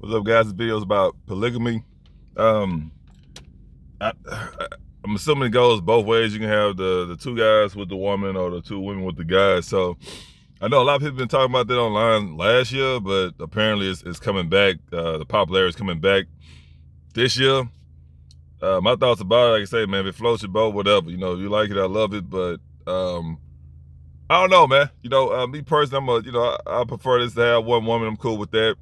What's up, guys? This video is about polygamy. Um, I'm assuming it goes both ways. You can have the two guys with the woman or the two women with the guys. So I know a lot of people been talking about that online last year, but apparently it's coming back. The popularity is coming back this year. My thoughts about it, like I say, man, if it floats your boat, whatever. You like it, I love it, but I don't know, man. Me personally, I prefer this to have one woman. I'm cool with that.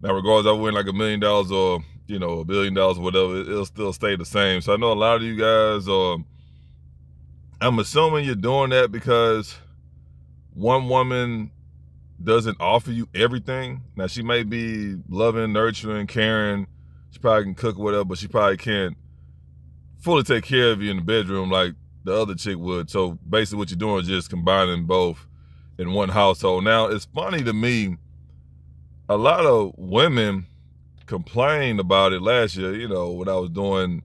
Now, regardless, I win like $1 million or $1 billion or whatever, it'll still stay the same. So I know a lot of you guys I'm assuming you're doing that because one woman doesn't offer you everything. Now, she may be loving, nurturing, caring. She probably can cook or whatever, but she probably can't fully take care of you in the bedroom like the other chick would. So basically what you're doing is just combining both in one household. Now, it's funny to me, a lot of women complained about it last year, when I was doing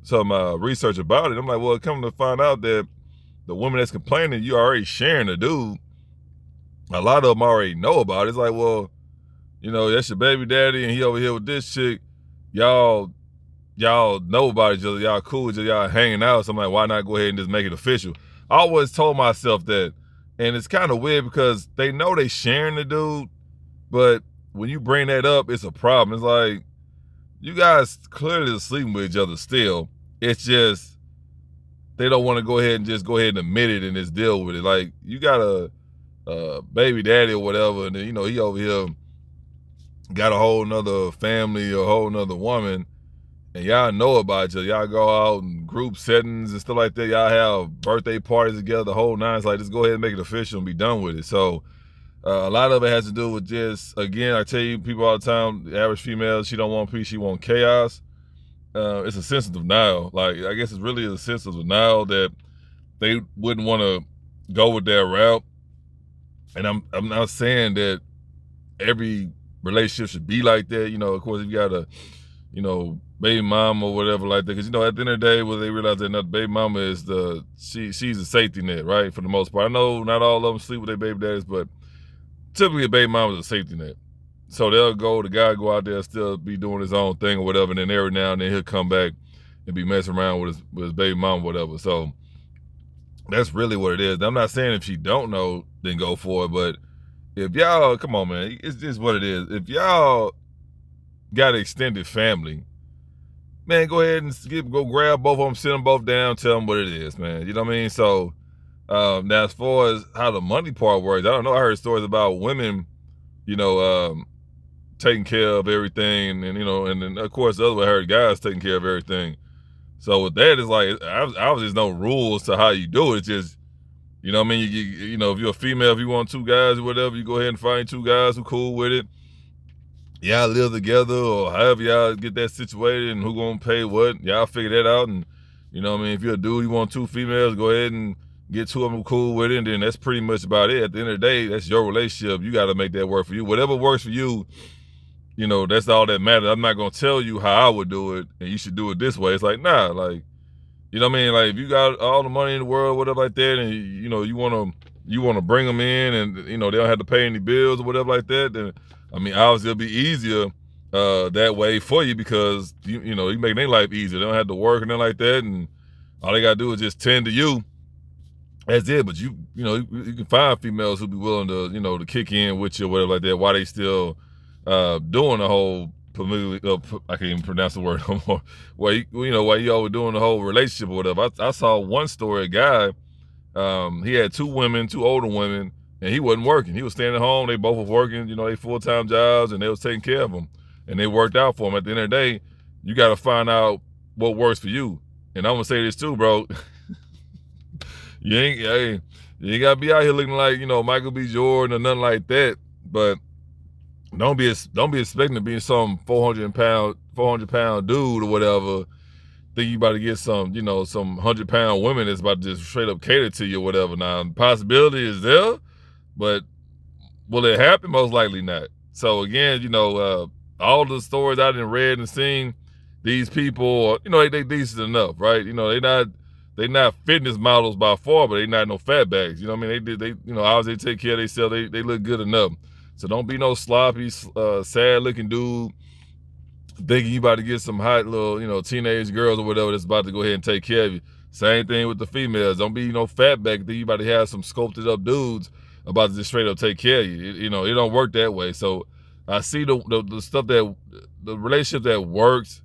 some research about it. I'm like, well, come to find out that the woman that's complaining, you already sharing the dude. A lot of them already know about it. It's like, well, that's your baby daddy and he over here with this chick. Y'all know about each other. Y'all cool with each other. Y'all hanging out. So I'm like, why not go ahead and just make it official? I always told myself that. And it's kind of weird because they know they sharing the dude, but when you bring that up, it's a problem. It's like, you guys clearly sleeping with each other still. It's just they don't want to go ahead and admit it and just deal with it. Like, you got a baby daddy or whatever, and then he over here got a whole nother family or a whole nother woman, and y'all know about each other. Y'all go out in group settings and stuff like that. Y'all have birthday parties together, the whole nine. It's like, just go ahead and make it official and be done with it. So a lot of it has to do with just, again, I tell you, people all the time, the average female, she don't want peace, she want chaos. It's a sense of denial. Like, I guess it's really a sense of denial that they wouldn't want to go with their route. And I'm not saying that every relationship should be like that. Of course, if you got a, baby mama or whatever like that, because at the end of the day, well, they realize that another baby mama is she's a safety net, right? For the most part. I know not all of them sleep with their baby daddies, but typically a baby mama is a safety net. So the guy go out there, still be doing his own thing or whatever, and then every now and then he'll come back and be messing around with his baby mom or whatever. So that's really what it is. I'm not saying if she don't know, then go for it, but if y'all, come on, man, it's just what it is. If y'all got an extended family, man, go ahead and go grab both of them, sit them both down, tell them what it is, man. You know what I mean? So now as far as how the money part works, I don't know. I heard stories about women, taking care of everything, and then of course the other way, I heard guys taking care of everything. So with that, it's like, obviously there's no rules to how you do it. It's just, what I mean, if you're a female, if you want two guys or whatever, you go ahead and find two guys who cool with it. Y'all live together, or however y'all get that situated, and who gonna pay what, y'all figure that out. And what I mean, if you're a dude, you want two females, go ahead and get two of them cool with it, and then that's pretty much about it. At the end of the day, that's your relationship. You got to make that work for you. Whatever works for you, that's all that matters. I'm not gonna tell you how I would do it, and you should do it this way. It's like, nah, like, what I mean? Like, if you got all the money in the world, whatever like that, and you wanna bring them in, and they don't have to pay any bills or whatever like that, then I mean, obviously it'll be easier that way for you, because you make their life easier. They don't have to work and nothing like that, and all they gotta do is just tend to you. That's it. But you can find females who be willing to to kick in with you or whatever like that, while they still doing the whole I can't even pronounce the word no more. While you always doing the whole relationship or whatever. I saw one story, a guy, he had two older women, and he wasn't working. He was staying at home. They both were working, they full-time jobs, and they was taking care of him, and they worked out for him. At the end of the day, you got to find out what works for you. And I'm gonna say this too, bro. You ain't gotta be out here looking like Michael B. Jordan or nothing like that, but don't be expecting to be some 400-pound dude or whatever. Think you about to get some 100-pound women that's about to just straight up cater to you or whatever. Now, the possibility is there, but will it happen? Most likely not. So again, all the stories I done read and seen, these people, they decent enough, right? They not fitness models by far, but they not no fat bags. You know what I mean? They obviously take care of themselves. They look good enough. So don't be no sloppy, sad looking dude thinking you about to get some hot little, teenage girls or whatever that's about to go ahead and take care of you. Same thing with the females. Don't be, fat back. Think you about to have some sculpted up dudes about to just straight up take care of you. It don't work that way. So I see the stuff the relationship that works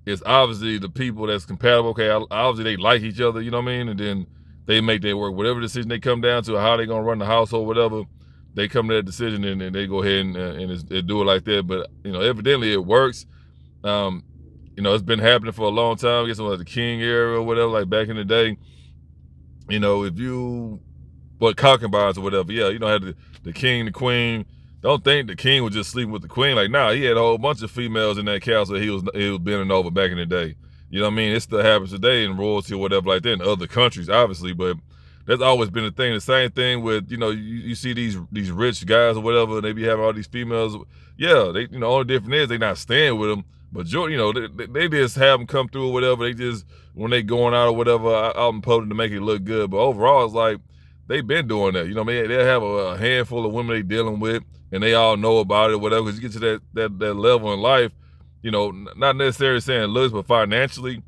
is obviously the people that's compatible. Okay, obviously they like each other, you know what I mean? And then they make their work. Whatever decision they come down to, how they gonna run the household, whatever, they come to that decision and they go ahead and do it like that. But evidently it works. It's been happening for a long time. I guess it was the King era or whatever, like back in the day. If you concubines or whatever, yeah, had the king, the queen. Don't think the king was just sleeping with the queen. Like, nah, he had a whole bunch of females in that castle he was bending over back in the day. You know what I mean? It still happens today in royalty or whatever like that in other countries, obviously, but that's always been a thing. The same thing with, you see these rich guys or whatever, and they be having all these females. Yeah, they, only difference is they not staying with them, but they just have them come through or whatever. They just, when they going out or whatever, out in public to make it look good. But overall, it's like, they've been doing that. You know what I mean? They'll have a handful of women they dealing with, and they all know about it, whatever. Because you get to that level in life, not necessarily saying looks, but financially,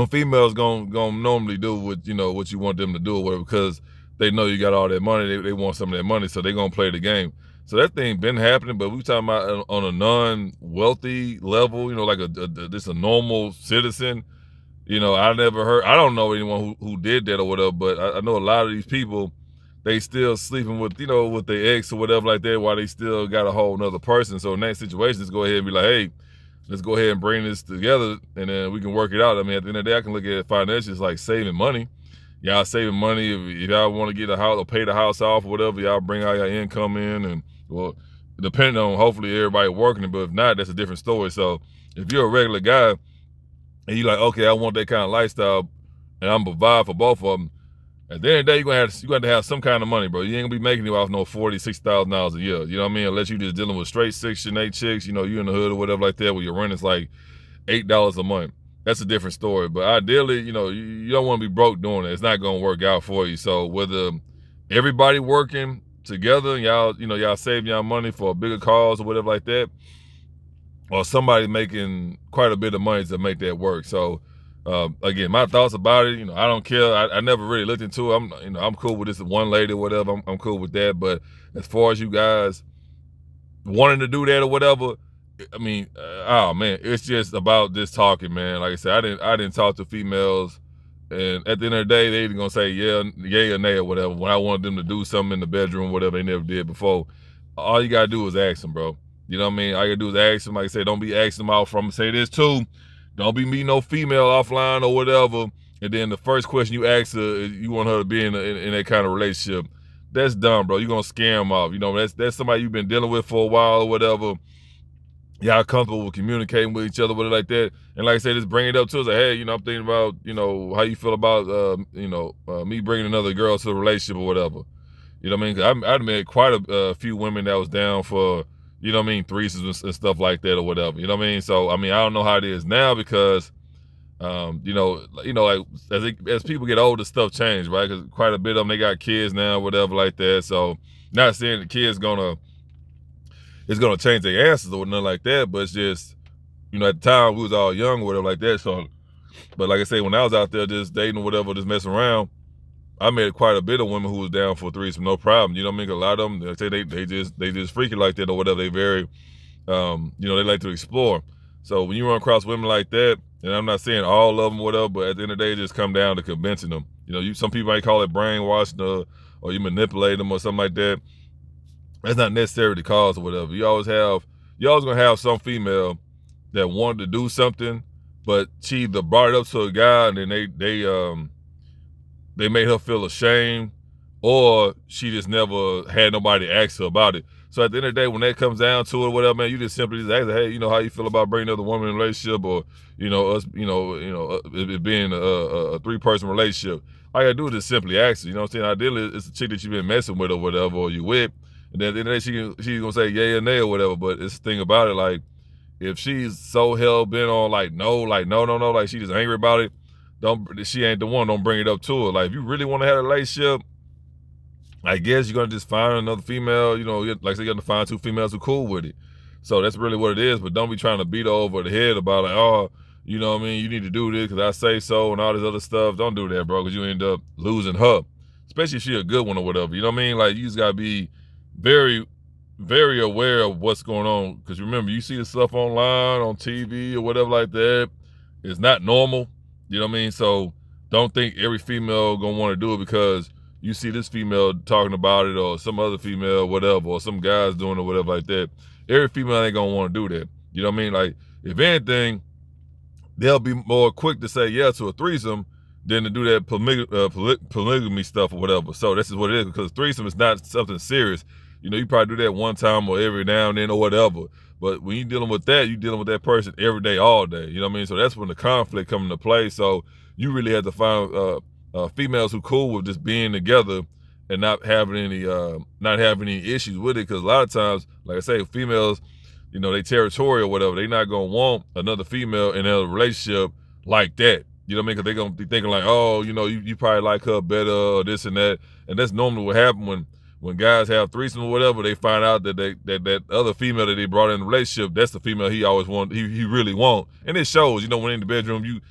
females gonna normally do what what you want them to do or whatever, because they know you got all that money. They want some of that money, so they gonna play the game. So that thing been happening, but we talking about on a non-wealthy level, like just a normal citizen. I never heard. I don't know anyone who did that or whatever, but I know a lot of these people, they still sleeping with with their ex or whatever like that, while they still got a whole nother person. So in that situation, just go ahead and be like, hey, let's go ahead and bring this together, and then we can work it out. I mean, at the end of the day, I can look at it financially, it's like saving money. Y'all saving money. If y'all want to get a house or pay the house off or whatever, y'all bring all your income in, and well, depending on, hopefully everybody working it, but if not, that's a different story. So if you're a regular guy and you like, okay, I want that kind of lifestyle, and I'm gonna provide for both of them, at the end of the day, you're gonna have some kind of money, bro. You ain't gonna be making it off no $40,000-$60,000 a year. You know what I mean? Unless you just dealing with straight Section 8 chicks, you in the hood or whatever like that, where your rent is like $8 a month. That's a different story. But ideally, you don't want to be broke doing it. It's not gonna work out for you. So whether everybody working together, y'all saving y'all money for a bigger cause or whatever like that, or somebody making quite a bit of money to make that work. So again, my thoughts about it, I don't care. I never really looked into it. I'm cool with this one lady or whatever. I'm cool with that. But as far as you guys wanting to do that or whatever, I mean, oh man, it's just about this talking, man. Like I said, I didn't talk to females, and at the end of the day, they either gonna say yeah, yay or nay or whatever. When I wanted them to do something in the bedroom, whatever, they never did before. All you gotta do is ask them, bro. You know what I mean? All you gotta do is ask them. Like I said, don't be asking them out from. Say this too. Don't be meeting no female offline or whatever, and then the first question you ask her is you want her to be in that kind of relationship. That's dumb, bro. You're gonna scare them off. That's somebody you've been dealing with for a while or whatever. Y'all comfortable with communicating with each other with it like that. And like I said, just bring it up to us. Like, hey, I'm thinking about, how you feel about, me bringing another girl to the relationship or whatever. You know what I mean? 'Cause I've met quite a few women that was down for, threesomes and stuff like that or whatever. You know what I mean? So, I don't know how it is now because, like as people get older, stuff change, right? Because quite a bit of them, they got kids now, whatever like that. So, not saying the kids it's gonna change their answers or nothing like that, but it's just, at the time we was all young or whatever like that. So, but like I say, when I was out there just dating or whatever, just messing around, I met quite a bit of women who was down for threesome, no problem. You know what I mean? 'Cause a lot of them, they say they just freaky like that or whatever. They very, they like to explore. So when you run across women like that, and I'm not saying all of them or whatever, but at the end of the day, it just come down to convincing them. Some people might call it brainwashing or you manipulate them or something like that. That's not necessarily the cause or whatever. You always gonna have some female that wanted to do something, but she either brought it up to a guy and then they made her feel ashamed, or she just never had nobody ask her about it. So at the end of the day, when that comes down to it, whatever, man, you just simply just ask her, hey, how you feel about bringing another woman in a relationship, or us, it being a three-person relationship. All you gotta do is just simply ask her. You know what I'm saying? Ideally, it's a chick that you've been messing with or whatever, or you with, and then at the end of the day, she's gonna say yay or nay or whatever. But it's the thing about it, like, if she's so hell bent on like no, no, like she just angry about it, she ain't the one. Don't bring it up to her. Like, if you really want to have a relationship, I guess you're gonna just find another female, you know, like I said, you're gonna find two females who cool with it. So that's really what it is. But don't be trying to beat her over the head about like, oh, you know what I mean, you need to do this because I say so and all this other stuff. Don't do that, bro, because you end up losing her. Especially if she a good one or whatever. You know what I mean? Like you just gotta be very, very aware of what's going on. Because remember, you see the stuff online, on TV or whatever like that. It's not normal. You know what I mean? So don't think every female gonna want to do it because you see this female talking about it or some other female, whatever, or some guys doing it, whatever like that. Every female ain't gonna want to do that. You know what I mean? Like, if anything, they'll be more quick to say yes to a threesome than to do that polygamy stuff or whatever. So this is what it is, because threesome is not something serious. You know, you probably do that one time or every now and then or whatever. But when you're dealing with that, you're dealing with that person every day, all day. You know what I mean? So that's when the conflict comes into play. So you really have to find females who cool with just being together and not having any issues with it. Because a lot of times, like I say, females, you know, they territorial or whatever. They not gonna want another female in a relationship like that. You know what I mean? Because they gonna be thinking like, oh, you know, you probably like her better or this and that. And that's normally what happens when guys have threesomes or whatever. They find out that that other female that they brought in the relationship, that's the female he always want. He really want. And it shows. You know, when in the bedroom, you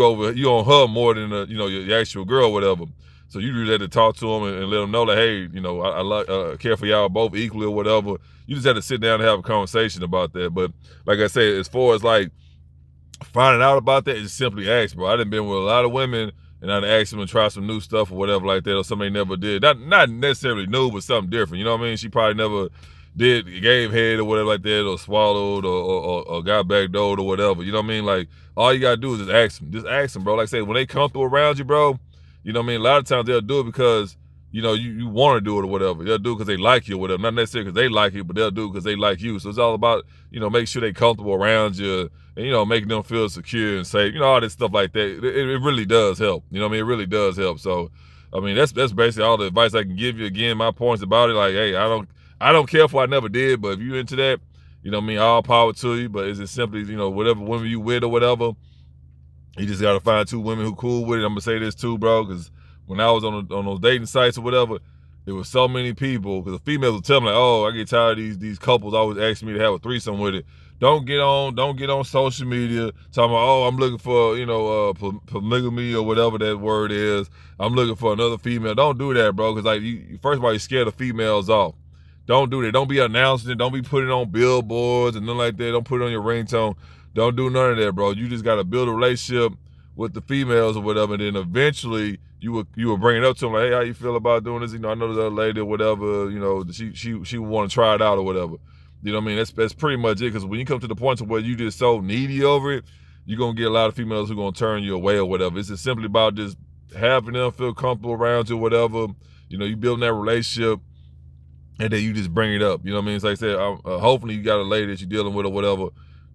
on her more than your actual girl or whatever. So you really have to talk to them and let them know that, hey, you know, I care for y'all both equally or whatever. You just have to sit down and have a conversation about that. But like I said, as far as like finding out about that, just simply ask, bro. I done been with a lot of women and I'd ask them to try some new stuff or whatever like that, or something they never did. Not necessarily new, but something different. You know what I mean? She probably never gave head or whatever like that, or swallowed or got backdoored or whatever. You know what I mean? Like, all you gotta do is just ask them. Just ask them, bro. Like I said, when they comfortable around you, bro, you know what I mean? A lot of times they'll do it because, you know, you want to do it or whatever. They'll do it because they like you or whatever. Not necessarily because they like you, but they'll do it because they like you. So it's all about, you know, make sure they comfortable around you and, you know, making them feel secure and safe. You know, all this stuff like that. It really does help. You know what I mean? It really does help. So, I mean, that's basically all the advice I can give you. Again, my points about it, like, hey, I don't care if I never did, but if you into that, you know what I mean, all power to you. But is it simply, you know, whatever women you with or whatever, you just gotta find two women who cool with it. I'm gonna say this too, bro, because when I was on those dating sites or whatever, there was so many people. Because the females would tell me like, "Oh, I get tired of these couples always asking me to have a threesome with it." Don't get on social media talking about, "Oh, I'm looking for polygamy or whatever that word is. I'm looking for another female." Don't do that, bro. Because like, first of all, you scare the females off. Don't do that. Don't be announcing it. Don't be putting it on billboards and nothing like that. Don't put it on your ringtone. Don't do none of that, bro. You just gotta build a relationship with the females or whatever, and then eventually you will bring it up to them like, hey, how you feel about doing this? You know, I know this other lady or whatever. You know, she would want to try it out or whatever. You know what I mean? That's pretty much it. Because when you come to the point to where you just so needy over it, you're gonna get a lot of females who are gonna turn you away or whatever. It's just simply about just having them feel comfortable around you or whatever. You know, you building that relationship. And then you just bring it up. You know what I mean? It's like I said, hopefully you got a lady that you're dealing with or whatever.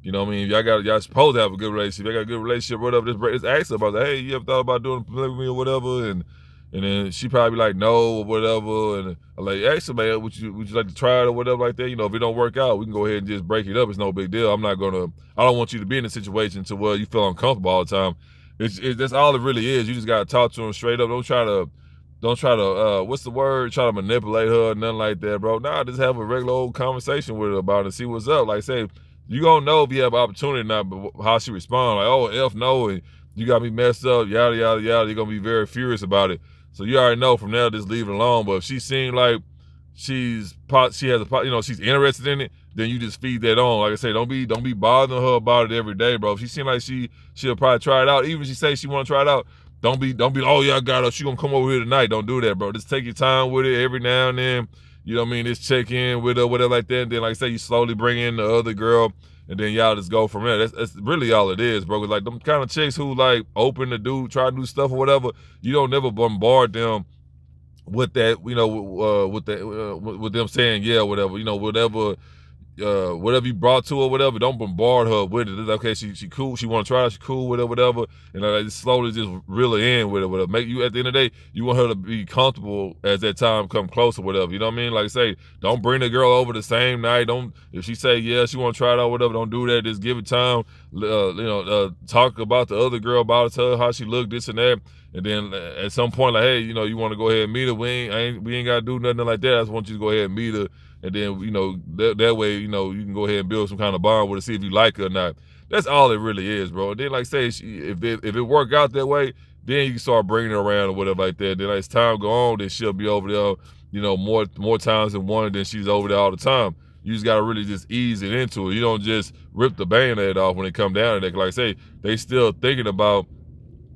You know what I mean? Y'all supposed to have a good relationship. Y'all got a good relationship, whatever. Just ask her about that. Hey, you ever thought about doing polygamy or whatever? And then she probably be like, no, or whatever. And I'm like, ask her, man, would you like to try it or whatever like that? You know, if it don't work out, we can go ahead and just break it up. It's no big deal. I don't want you to be in a situation to where you feel uncomfortable all the time. That's all it really is. You just gotta talk to them straight up. Don't try to what's the word? Try to manipulate her or nothing like that, bro. Nah, just have a regular old conversation with her about it and see what's up. Like I say, you gonna know if you have opportunity or not, but how she respond. Like, oh, F no, and you got me messed up, yada, yada, yada. You're gonna be very furious about it. So you already know from there, just leave it alone. But if she seems like she's interested in it, then you just feed that on. Like I say, don't be bothering her about it every day, bro. If she seems like she'll probably try it out, even if she say she wanna try it out, don't be, oh yeah, I got her, she gonna come over here tonight. Don't do that, bro. Just take your time with it every now and then. You know what I mean? Just check in with her, whatever like that. And then, like I say, you slowly bring in the other girl, and then y'all just go from there. That's really all it is, bro. Cause like them kind of chicks who like open to try to do stuff or whatever, you don't never bombard them with that, you know, with them saying yeah, whatever, you know, whatever whatever you brought to her, whatever, don't bombard her with it. It's okay, she cool, she want to try, she cool with it, whatever, and just slowly just reel her in with it, whatever. Make you, at the end of the day, you want her to be comfortable as that time come close or whatever. You know what I mean? Like I say, don't bring the girl over the same night. Don't, if she say yeah, she want to try it out, whatever, don't do that. Just give it time. Talk about the other girl about it, tell her how she looked, this and that. And then at some point, like, hey, you want to go ahead and meet her. We ain't got to do nothing like that. I just want you to go ahead and meet her. And then, that way, you can go ahead and build some kind of bond with her, see if you like her or not. That's all it really is, bro. And then, like say, if it work out that way, then you can start bringing her around or whatever like that. Then as time go on, then she'll be over there, more times than one, than she's over there all the time. You just got to really just ease it into it. You don't just rip the Band-Aid off when it come down to that. Like I say, they still thinking about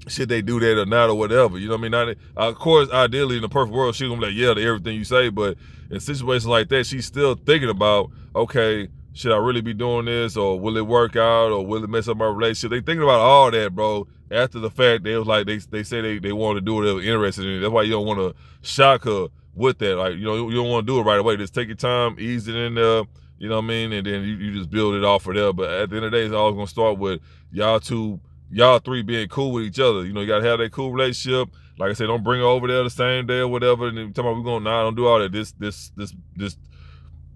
should they do that or not or whatever. You know what I mean? Of course, ideally, in the perfect world, she's going to be like, yeah, to everything you say. But in situations like that, she's still thinking about, okay, should I really be doing this, or will it work out, or will it mess up my relationship? They thinking about all that, bro. After the fact, they was like, they say they want to do it, they were interested in it. That's why you don't want to shock her with that. Like, you don't want to do it right away. Just take your time, ease it in there, you know what I mean? And then you just build it off of there. But at the end of the day, it's always going to start with y'all three being cool with each other. You got to have that cool relationship. Like I said, don't bring her over there the same day or whatever. And then tell me don't do all that. This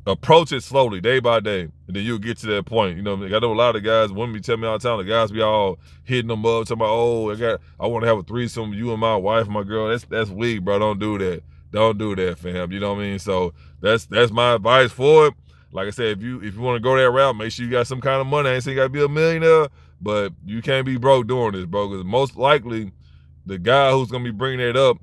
approach it slowly, day by day, and then you'll get to that point. I know a lot of guys, women be telling me all the time, the guys be all hitting them up, talking about, oh, I want to have a threesome, you and my wife, my girl. That's weak, bro. Don't do that. Don't do that, fam. You know what I mean? So that's my advice for it. Like I said, if you want to go that route, make sure you got some kind of money. I ain't saying you got to be a millionaire, but you can't be broke doing this, bro, because most likely the guy who's going to be bringing that up,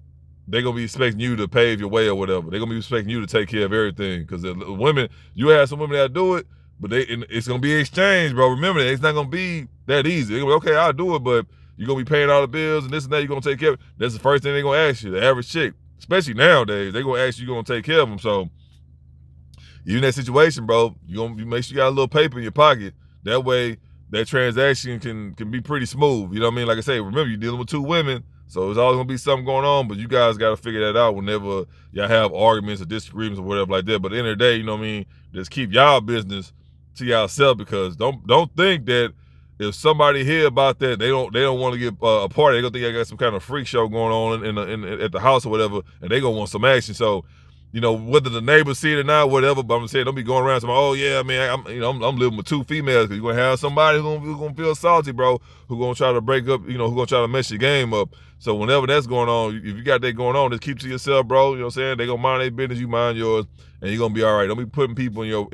they're going to be expecting you to pave your way or whatever. They're going to be expecting you to take care of everything, because the women, you have some women that do it, but it's going to be exchange, bro. Remember that. It's not going to be that easy. They're going to be, okay, I'll do it, but you're going to be paying all the bills and this and that. You're going to take care of it. That's the first thing they're going to ask you, the average chick. Especially nowadays, they're going to ask you, you're going to take care of them. So you in that situation, bro, you make sure you got a little paper in your pocket. That way, that transaction can be pretty smooth. You know what I mean? Like I say, remember, you're dealing with two women, so there's always gonna be something going on, but you guys gotta figure that out whenever y'all have arguments or disagreements or whatever like that. But at the end of the day, you know what I mean? Just keep y'all business to y'allself, because don't think that if somebody hear about that, they don't want to get a party. They gonna think I got some kind of freak show going on at the house or whatever, and they gonna want some action. So, whether the neighbors see it or not, whatever, but I'm saying, don't be going around saying, oh yeah, man, I'm living with two females, because you're gonna have somebody who's gonna feel salty, bro, who's gonna try to break up, who's gonna try to mess your game up. So whenever that's going on, if you got that going on, just keep to yourself, bro. You know what I'm saying? They gonna mind their business, you mind yours, and you're gonna be all right. Don't be putting people in your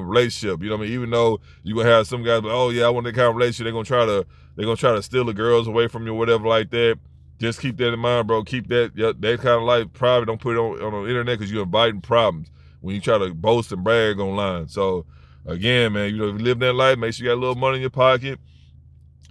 relationship. You know what I mean? Even though you gonna have some guys, oh yeah, I want that kind of relationship, they're gonna try to steal the girls away from you or whatever like that. Just keep that in mind, bro. Keep that kind of life private. Don't put it on the internet, because you're inviting problems when you try to boast and brag online. So, again, man, if you live that life, make sure you got a little money in your pocket.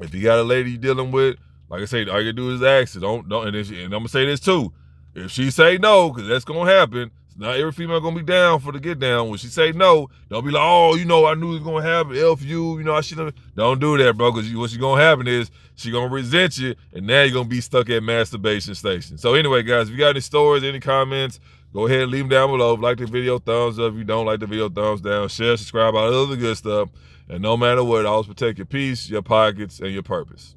If you got a lady you're dealing with, like I say, all you gotta do is ask her. Don't. And I'm gonna say this too. If she say no, because that's gonna happen. Not every female gonna be down for the get down. When she say no, don't be like, oh, I knew it was gonna happen. F you, I should have. Don't do that, bro, because what's gonna happen is she gonna resent you, and now you're gonna be stuck at masturbation station. So anyway, guys, if you got any stories, any comments, go ahead and leave them down below. Like the video, thumbs up. If you don't like the video, thumbs down. Share, subscribe, all the other good stuff. And no matter what, always protect your peace, your pockets, and your purpose.